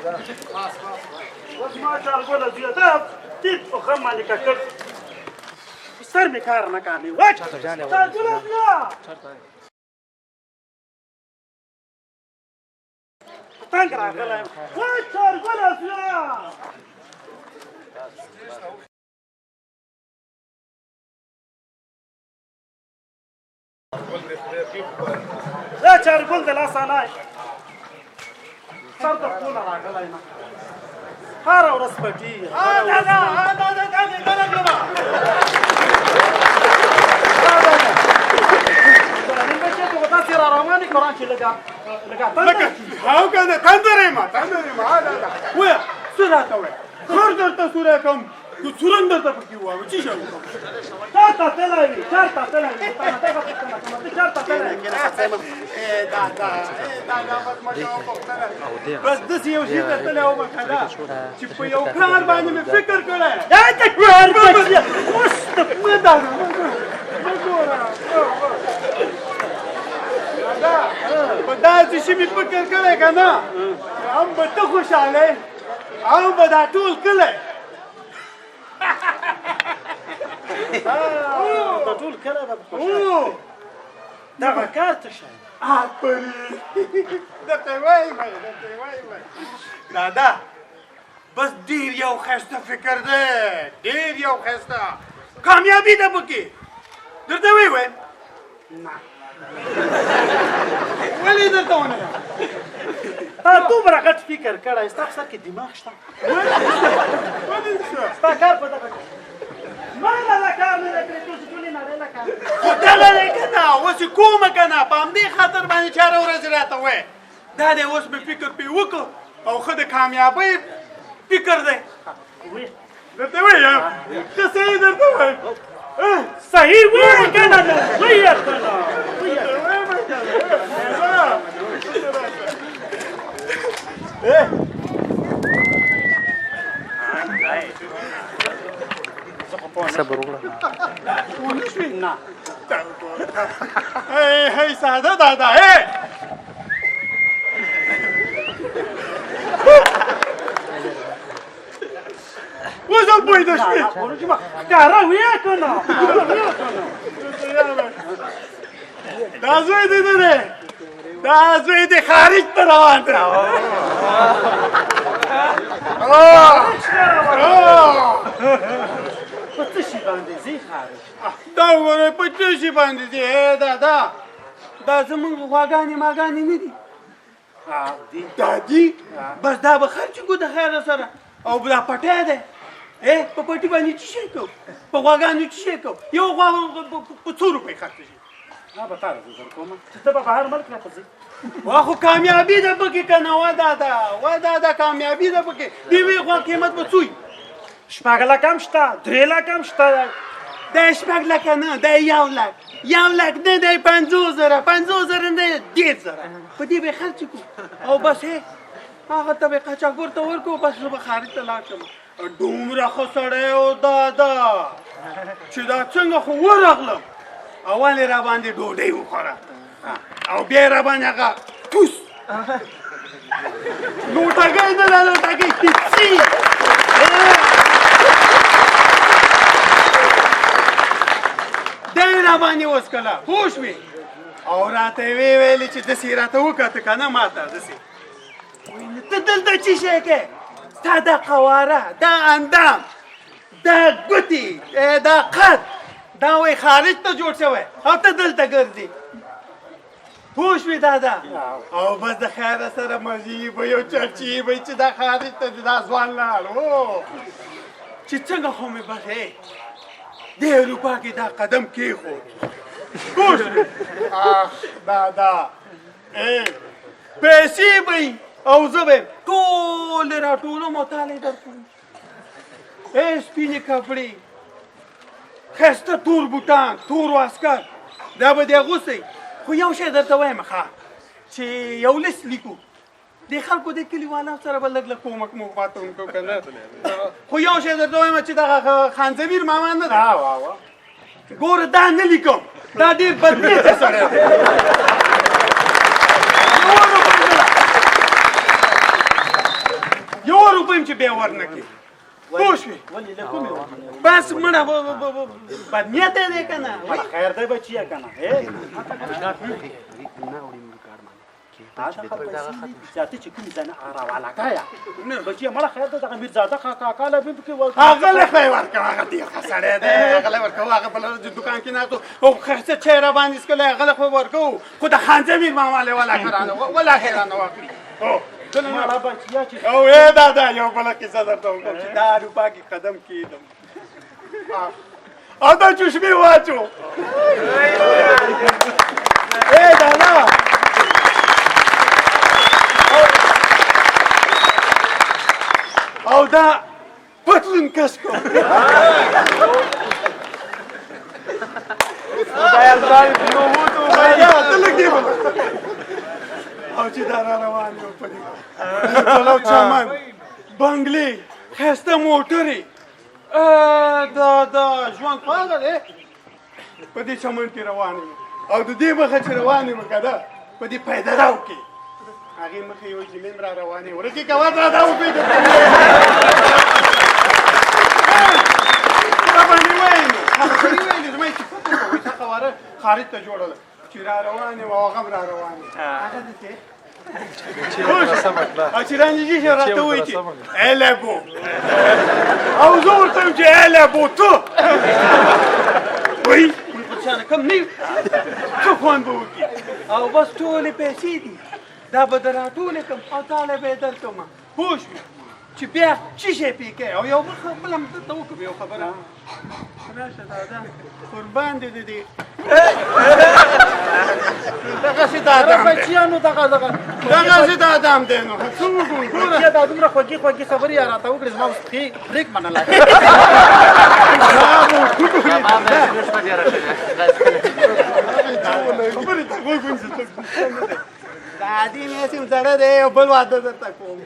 اوس ما چارګوله زویه دا ټیټ په خم باندې ککړ سر مې کار نه کوي وای چارګوله زویه تنګ راغلی وای چارګوله زویه دا چارګل د لاسه نه سر ته ټوله راغلی نه هره ورځ پټېږي نن بچې ته خو داسې را روانې قرآن چې لږه هاو که نه تندر یم وایه څه راته وایه خر درته سوری کوم که سورن درته پکې ووایم څه شی وکړم چېرته تللی وي چېرته تللی وي تا نه دغه پوښتنه کومه ته چېرته تللی وي بس داسې یو شي ته تللی وم که نه چې په یو کار باندې مې فکر کړی په داسې شي مې فکر کړی که نه هم به ته خوشحاله هم به دا ټول کلی دا ټول کله به خوشحاله دغه کار څه شی آفرین درته وایم دادا بس ډېر یو ښایسته فکر دی ډېر یو ښایسته کامیابي ده پکې درته ووایم نه ولې درته ونه تا دومره غټ فکر کړی ستا په سر کې دماغ شته ولې ستا کار په دغه ما نه دا کار نه دی کړی ټول ټولې نړۍ له کار خو دغه دی که نه اوس یې کومه که نه په همدې خاطر باندې چې هره ورځ راته وایې دا دی اوس مې فکر پرې وکړ او ښه د کامیابۍ فکر دی درته وایم ښه صحیح درته وایم صحیح وایې که نه وایې که نه صبر وکړه ونه شوې نه هی ساده دادا هی اوس هم پوهېده شوې ښکاره وایې که نه دا زوی دې نه دی دا زوی دې خارج ته روان دی په څه شي باندې ځې خارج دا وګورئ په څه شي باندې ځې دادا دا زموږ غواګانې ماګانې نه دي دا دي بس دا به خرچ کړو د خیره سره او دا پټی دی په پټي باندې څه شی کوو په غواګانو څه شی کوو یو غوا په څو روپۍ خرڅ شي ما به تا زر کوم چې ته به بهر ملک راته ځې وا خو کامیابي ده پکې که نه وا دادا کامیابي ده پکې د یوې غوا قیمت به څو وي شپږ لکه هم شته درې لکه هم شته دا شپږ لکه نه دا یو لک نه دی 50,000 نه 10,000 په دې به خرڅ کړو او بس هغه ته به قاچاقبر ته ورکړو بس زه به خارج ته لاړ شم دومره ښه سړی و دادا چې دا څنګه خو ورغلم اول یې راباندې ډوډۍ وخوړه او بیا یې راباندې هغه پوس لوټګۍ نه ده لوټګۍ پیپسي دا یې راباندې وڅښله پوه شوې او راته یې ویلې چې داسې یې راته وکته که نه ما ته داسې ته دلته څه شی کوې ستا دا قواره دا اندام دا ګوتې دا قد دا وایي خارج ته جوړ شوی او ته دلته ګرځې پوه شوې دادا او بس د خیره سره مزې به یو چرچې به چې دا خارج ته دا ځوان لاړ چې څنګه خو مې بس دې اروپا کې دا قدم کېښود پوه شوې دادا پیسې به یي او زه به یې ټولې راټولوم او تاله یې درکړم سپینې کپړې ښایسته تور بوټان تور واسکټ دا به دې اغوستی خو یو شی درته وایم ښه چې یو لیست لیکو دې خلکو دې کلیوالو سره به لږ لږ کومک ماتون کوو که نه خو یو شی درته وایم چې دغه خانزویر ماما نه ده ګوره دا نه لیکم دا ډېر بدنیته سړی دی روپۍ چې بیا ورنکړي پوه شوې ولې له کومې وخت بس مړه بدنیته دی که نه خیر دی بچیه که نه زیاتې چې کومې ځای نه راواله کړه بچیه مړه خیر دی دغه میرزاده کاکا له بیم کې هغه له خی ورکوه هغه ډېر ښه سړی دی هغه له ورکوه هغه بله ورځ دوکان کې ناست او ښایسته چای راباندې څښلی هغه له خو ورکوو خو د خان زمیر ماما له ولکه رانه واخلي مړه بچیه چې او ای دادا یو بله کیسه درته وکړم چې دا اروپا کې قدم کېدم او دا چشمې واچو ای دادا او دا پتلون کش کن او چې دا را روان یو په دې پلو چمن بنګلې ښایسته موټرې دا ژوند پاغه دی په دې چمن کې روان یم او د دې مخه چې روان یم که ده په دې پیدراو کې هغې مخې یو جمیم را روانې ورکې کوه دا وپېږه راباندې ویل هغه سړي ویلې زما چې فکر کوئ څه خبره خارج ته جوړله چې را روان یم او هغه هم را روان یم هغه داسې او چې رانږدې شي راته وایي چې البو او زه ورته یم چې البو ته وایي په شانه کم نه یو څه خوند به وکړي او بس ټولې پیسې دي دا به در راټولې کړم او تاله به یې درکړم پوه شوې چې بیا څه شی پې کوې او یو بل هم درته وکړم یو خبره راشه دادا قربان دې د دې دغسې دا ادم دی بچیانو دغسې دا ادم دی نو څه وکړو بچیه دا دومره خوږې خبرې یا راته وکړې زما اوس پرېک منله خبرې ته غوږ ونیسه دا عادي مې سیم زړه دی یو بل واده درته کوم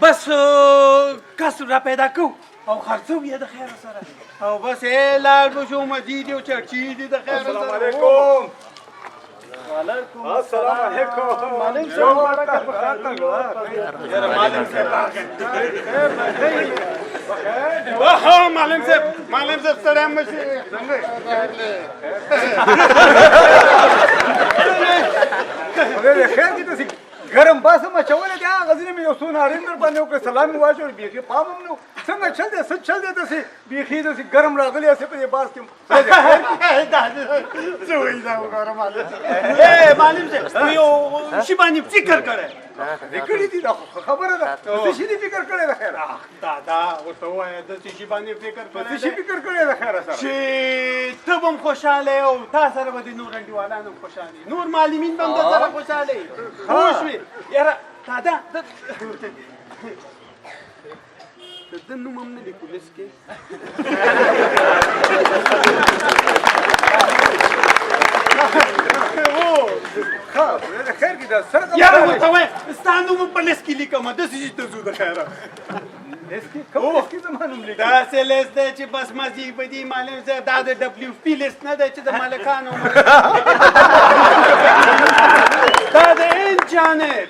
بس کس را پیدا کو او خرڅو یې د خیر سره او بس لاړ به شو مزید یو چرچی دي د خیر سره السلام علیکم وعلیکم السلام علیکم معلم صاحب معلم صاحب ستړی مه شي خیر دي تاسې ګرم باسه مچولی دی هغه ځینې مې یو څو نارین در باندې وکړې سلام مې واچول بیخي پام هم نه و څنګه چل دی څه چل دی داسې بیخي داسې ګرم راغلی هسې په دې باس کې څه وایي دا وګوره معلم معلم صاحب یو شي باندې فکر کړی کړي دي دا خبره ده څه شي دې فکر کړی ده خیر دادا ورته ووایه د څه شي باندې فکر څه کړی شي فکر کړی ده خیر سره چې ته به هم خوشحاله او تا سره به د نور انډیوالان هم خوشحاله نور معلمین به هم در سره خوشحاله وي پوه شوې یاره دادا د ده نوم هم نه دی پولیس کې خیر کې ده سره یاره ورته وایه ستا نوم هم په لیست کې لیکم داسې چې ته ځو د خیره کوم لیست کې زما نوم لیکي داسې لیست دی چې بس مزي به دي معلم صاحب دا د ډبلیو پي لیست نه دی چې د مالکانو دا د این جانب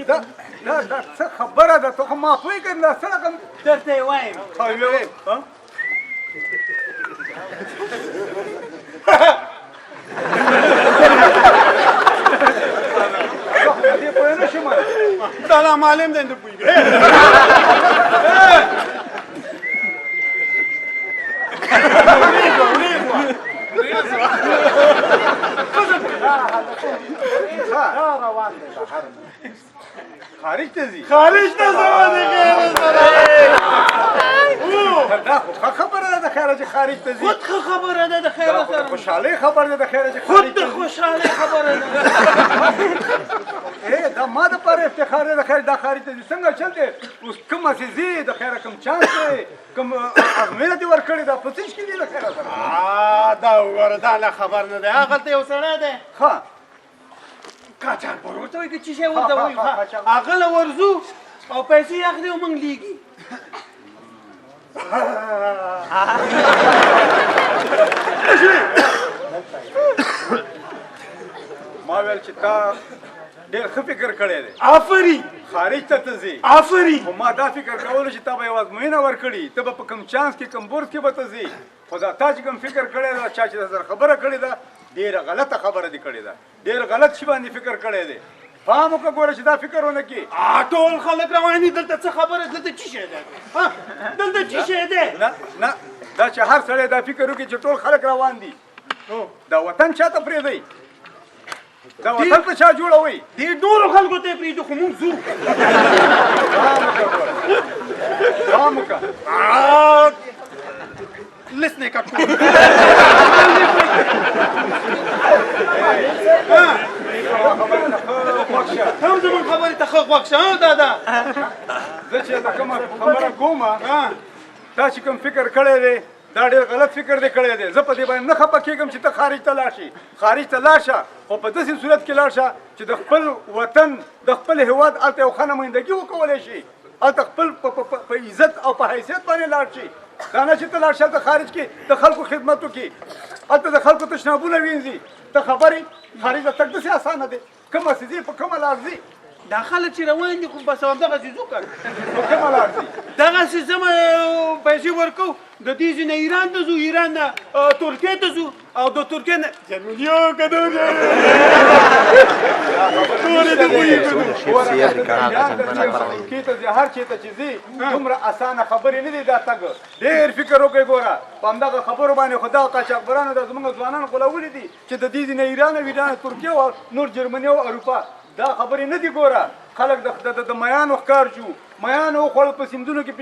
دا څه خبره ده ته خو ما پوهېږې دا څه رقم درته یې وایم دې پوه نه شم دا لا معلم دی نه پوهېږي خارج ته ځي خارج ته زما د غیر سره دا خو ښه خبره ده د خیره چې خارج ته ځي خود ښه خبره ده د خیر سره خوشحالۍ خبره ده د خیره چې خود د خوشحالۍ خبره ده دا ما دپاره افتخار دی د خیر دا خارج ته ځي څنګه چل دی اوس کومه چې ځي د خیره کوم چانس دی کوم ازمېنه دې ورکړې ده په څه کې دي د خیره سره دا وګوره دا لا خبر نه دی هغلته یو سړی دی ښه قاچاقبر ورته وایي که څه شی ورته وایي هغه له ورځو او پیسې اخلي او موږ لیږي ما ویل چې تا ډېر ښه فکر کړی دی آفرین خارج ته ته ځې آفرین خو ما دا فکر کولو چې تا به یو ازموینه ورکړي ته به په کوم چانس کې کوم بورس کې به ته ځې خو دا تا چې کوم فکر کړی ده چا چې در خبره کړې ده ډېره غلطه خبره دې کړې ده ډېر غلط شي باندې فکر کړی دی پام وکړه ګوره چې دا فکر ونه کړي ټول خلک روان دي دلته څه خبره دلته څه شی دی دلته څه شی دی نه نه دا چې هر سړی دا فکر وکړي چې ټول خلک روان دي دا وطن چاته پرېږدئ دا وطن په چا جوړوئ دې ډېرو خلکو ته یې پرېږدو خو موږ ځو پام وکړه لس نه کټ هم زموږ خبرې ته ښه غوږ شه دادا زه چې دا کومه خبره کوم تا چې کوم فکر کړی دی دا ډېر غلط فکر دی کړی دی زه په دې باندې نه خفه کېږم چې ته خارج ته لاړ شې خارج ته لاړ شه خو په داسې صورت کې لاړ شه چې د خپل وطن د خپل هېواد هلته یو ښه نمایندګي وکولی شي هلته خپل په عزت او په حیثیت باندې لاړ شي دا نه چې ته لاړ شه هلته خارج کې د خلکو خدمت وکړي هلته د خلکو تشنابونه وینځي ته خبرې خارج ته تګ داسې اسانه دی کومه چې ځي په کومه لار ځي دا خلک چې روان دي خو بس همدغسې ځو که په کومه لار ځي دغسې ځمه پیسې ورکوو د دې ځای نه ایران ته ځو ایران نه ترکیې ته ځو او د ترکیې نه جرمنیا که د هر چېرته چې ځي دومره اسانه خبرې نه دي دا تګ ډېر فکر وکړئ ګوره په همدغه خبرو باندې خو دغه قاچاقبرانو دا زموږ ځوانان غولولي دي چې د دې ځای نه ایران او ایران ترکیې او نور جرمني او اروپا دا خبرې نه دي ګوره خلک د میانو ښکار شو میانو وخوړل په سیندونو کې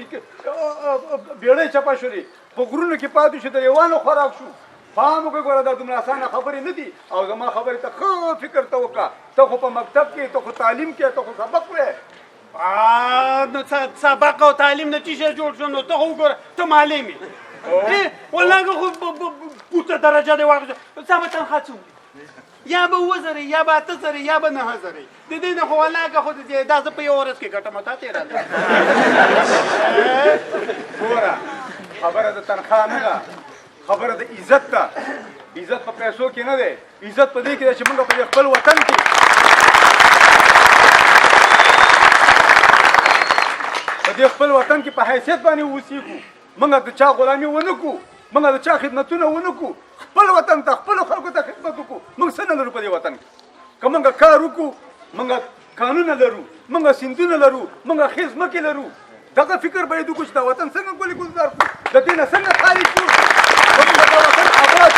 بیړۍ چپه شولې په غرونو کې پاتې شو د لیوانو خوراک شو پام وکړه ګوره دا دومره اسانه خبرې نه دي او زما خبرې ته ښه فکر ته وکړه ته خو په مکتب کې ته خو تعلیم کې ته خو سبق وې نو سبق او تعلیم نه څه شی جوړ شو نو ته خو وګوره ته معلم یې والله خو پوسته درجه دې واخیسته ستا به تنخوا څومره یا به 7,000 یا به 8,000 یا به 9,000 د دې نه خو والله که خو دا زه په یو ورځ کې ګټم تا تېره ده ګوره خبره د تنخوا نه ده خبره د عزت ده عزت په پیسو کې نه دی عزت په دې کې ده چې موږ په خپل وطن کې په دې خپل وطن کې په حیثیت باندې اوسېږو موږ د چا غلامي ونه کړو موږ د چا خدمتونه ونه کړو خپل وطن ته خپلو خلکو ته خدمت وکړو موږ څه نه لرو په دې وطن کې که موږ کار وکړو موږ قانونه لرو موږ سیندونه لرو موږ ښې ځمکې لرو دغه فکر باید وکړو چې دا وطن څنګه ګلې ګلزار کړو د دې نه څنګه خارج کړو موږ دا وطن آباد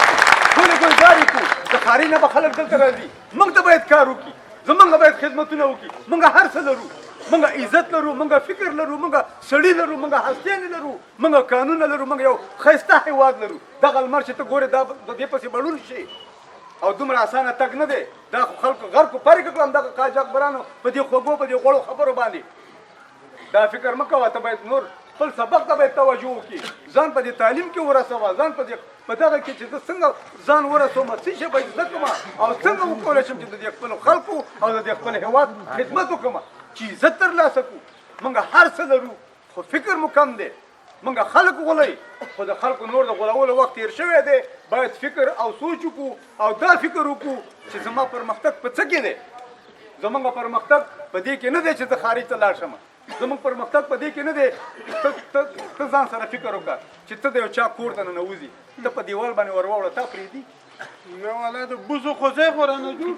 ګلې ګلزارې کړو د خارج نه به خلک دلته راځي موږ ته باید کار وکړي زموږ باید خدمتونه وکړي موږ هر څه لرو موږ عزت لرو موږ فکر لرو موږ سړي لرو موږ هستیانې لرو موږ قانونه لرو موږ یو ښایسته هېواد لرو دغه لمر چې ته ګورې دا د دې پسې بړون شي او دومره اسانه تګ نه دی دا خو خلکو غرق پرې کړم دغه قاچاقبرانو په دې خوږو په دې غوړو خبرو باندې دا فکر مه کوه ته باید نور خپل سبق ته باید توجه وکړي ځان په دې تعلیم کې ورسوه ځان په دغه کې چې زه څنګه ځان ورسوم څه شی باید زده کړم او څنګه وکولی شم چې د دې خپلو خلکو او د دې خپل هېواد خدمت وکړم چې عزت ترلاسه کړو موږ هر څه لرو خو فکر مو کم دی موږ خلک غولئ خو د خلکو نور د غولولو وخت تېر شوی دی باید فکر او سوچ وکړو او دا فکر وکړو چې زما پرمختګ په څه کې دی زموږ پرمختګ په دې کې نه دی چې زه خارج ته لاړ شم زموږ پرمختګ په دې کې نه دی ته ځان سره فکر وکړه چې ته د یو چا کور ته ننوځي ته په دیوال باندې ور واوړه تا پرېږدي نه والا د بوزو خوځی خو رانه جوړ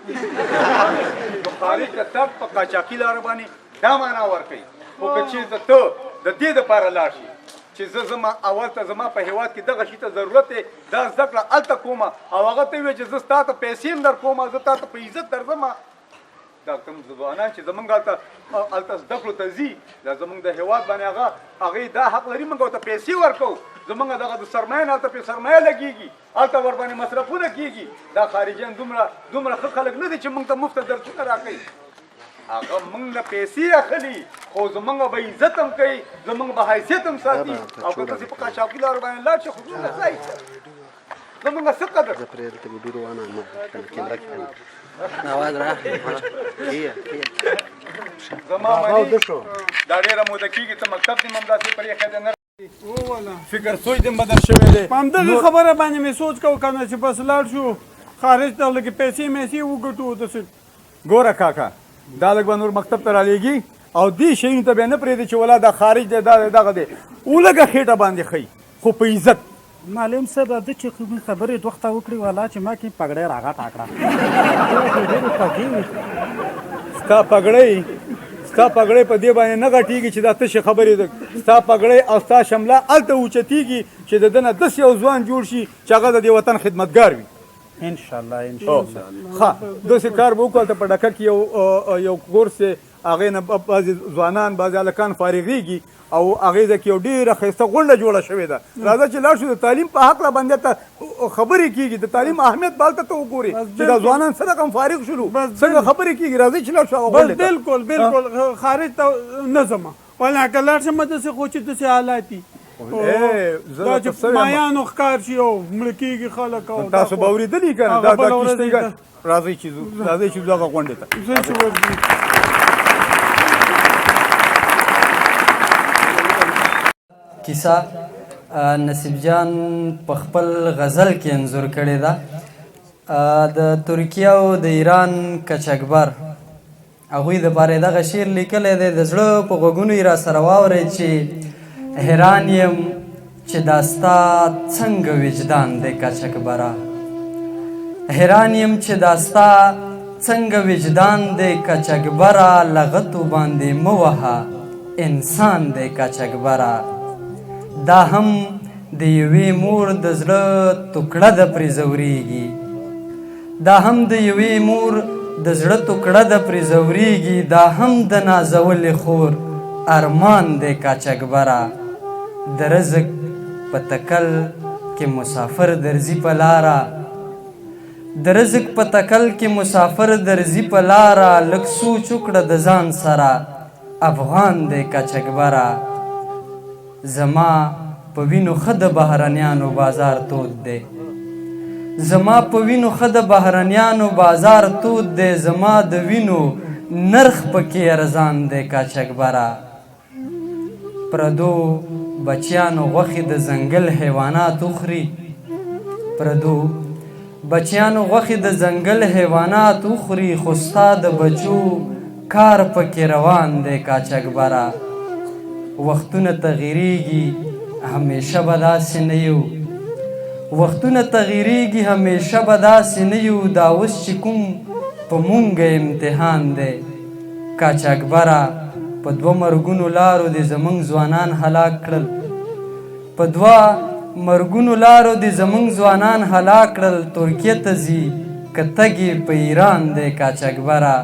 نو خارج ته تګ په قاچاقي لاره باندې دا معنا ورکوي خو که چېرته ته د دې دپاره لاړ شي چې زه زما اول ته زما په هېواد کې دغه شي ته ضرورت دی دا زده کړه هلته کومه او هغه ته ووایي چې زه ستا ته پیسې هم در کومه زه تا ته په عزت درځم دا کوم ځوانان چې زمونږ هلته زده کړو ته ځي دا زمونږ د هېواد باندې هغې دا حق لري موږ ورته پیسې ورکوو زمونږ دغه د سرمایه نه هلته پرې سرمایه لګېږي هلته ورباندې مصرفونه کېږي دا خارجیان دومره ښه خلک نه دي چې موږ ته مفته درسونه راکوي هغه موږ نه پیسې اخلي خو زمونږ به عزت هم کوي زمونږ به حیثیت هم ساتي او که داسې په قاچاقي لارو باندې لاړ شي خو دومره ځای زمونږ څه قدر نواز راغلی زما منی دا ډېره موده کېږي ته مکتب دې هم داسې پرېښی دی نه فکر سوچ دې بدل شوی دی په همدغه خبره باندې مې سوچ کو کنه چې بس لاړ شو خارج ته لږې پیسې میسې وګټو داسې ګوره کاکا دا لږ به نور مکتب ته رالیږي او دې شیونو ته بیا نه پرېږدي چې ولا دا خارج دی دا دغه دی ولږه خېټه باندې ښي خو په عزت معلم صاحب د چې کومې خبرې دوه وخته وکړې والا چې ما کې پګړۍ راغټه کړه ستا پګړۍ په دې باندې نه غټېږي چې دا تشې خبرې ده ستا پګړۍ او ستا شمله هلته اوچتېږي چې د ده نه داسې یو ځوان جوړ شي چې هغه د دې وطن خدمتګار وي انشاءالله انشاءالله ښه داسې کار به وکړو هلته په ډکه کې یو کورس دی هغې نه بعضې ځوانان بعضې هلکان فارغېږي او هغې ځای کې یو ډېره ښایسته غونډه جوړه شوې ده راځه چې لاړ شو د تعلیم په هکله باندې ته خبرې کېږي د تعلیم اهمیت به هلته ته وګورې چې دا ځوانان څه رقم فارغ شولو څنګه خبرې کېږي راځئ چې لاړ شو هغه غونډې ته بالکل بالکل خارج ته نه ځمه ولا که لاړ شم داسې خو چې داسې حالات دي دا چې مایانو ښکار شي او مړه کېږي خلک او تاسو به اورېدلي که نه دا کښتۍ راځئ چې ځو هغه غونډې ته کیسه نصیب جان په خپل غزل کې انځور کړې ده د ترکیه او د ایران کچکبر هغوی دپاره دغه شعر لیکلی دی د زړه په غوږونو یې راسره واورئ چې حیران یم چې دا ستا څنګه وجدان دی کچکبره حیران یم چې دا ستا څنګه وجدان دی کچکبره لغتو باندې مه وهه انسان دی کچکبره دا هم د یوې مور د زړه ټوکړه ده پرې ځورېږي دا هم د یوې مور د زړه ټوکړه ده پرې ځورېږي دا هم د نازولې خور ارمان دی کاچکبره د رزق په تکل کې مسافر درځي په لاره د رزق په تکل کې مسافر درځي په لاره لږ سوچ وکړه د ځان سره افغان دی کاچکبره زما په وینو ښه د بهرنیانو بازار تود دی زما په وینو ښه د بهرنیانو بازار تود دی زما د وینو نرخ پکې ارزان دی کاچکبره پردو بچیانو غوښې د ځنګل حیوانات وخوري پردو بچیانو غوښې د ځنګل حیوانات وخوري خو ستا د بچو کار پکې روان دی کاچکبره وختونه تغیریږي همیشه به داسې نه یو وختونه تغیریږي همیشه به داسې نه یو دا اوس چې کوم په مونږه امتحان دی کاچکبره په دوه مرګونو لارو دې زموږ ځوانان هلاک کړل په دوه مرګونو لارو دې زموږ ځوانان هلاک کړل ترکیې ته ځي که تګې په ایران دی کاچکبره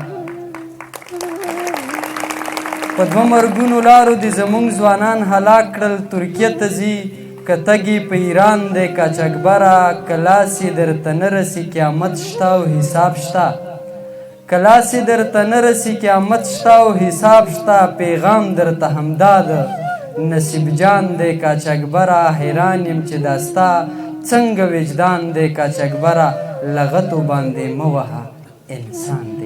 په دوه مرګونو لارو دې زموږ ځوانان هلاک کړل ترکیې ته ځي که تګې په ایران دی کاچکبره که لاس یې درته نه رسي قیامت شته او حساب شته که لاس یې درته نه رسي قیامت شته او حساب شته پیغام درته همدا ده نصیب جان دی کاچکبره حیران یم چې دا ستا څنګه وجدان دی کاچکبره لغتو باندې مه وهه انسان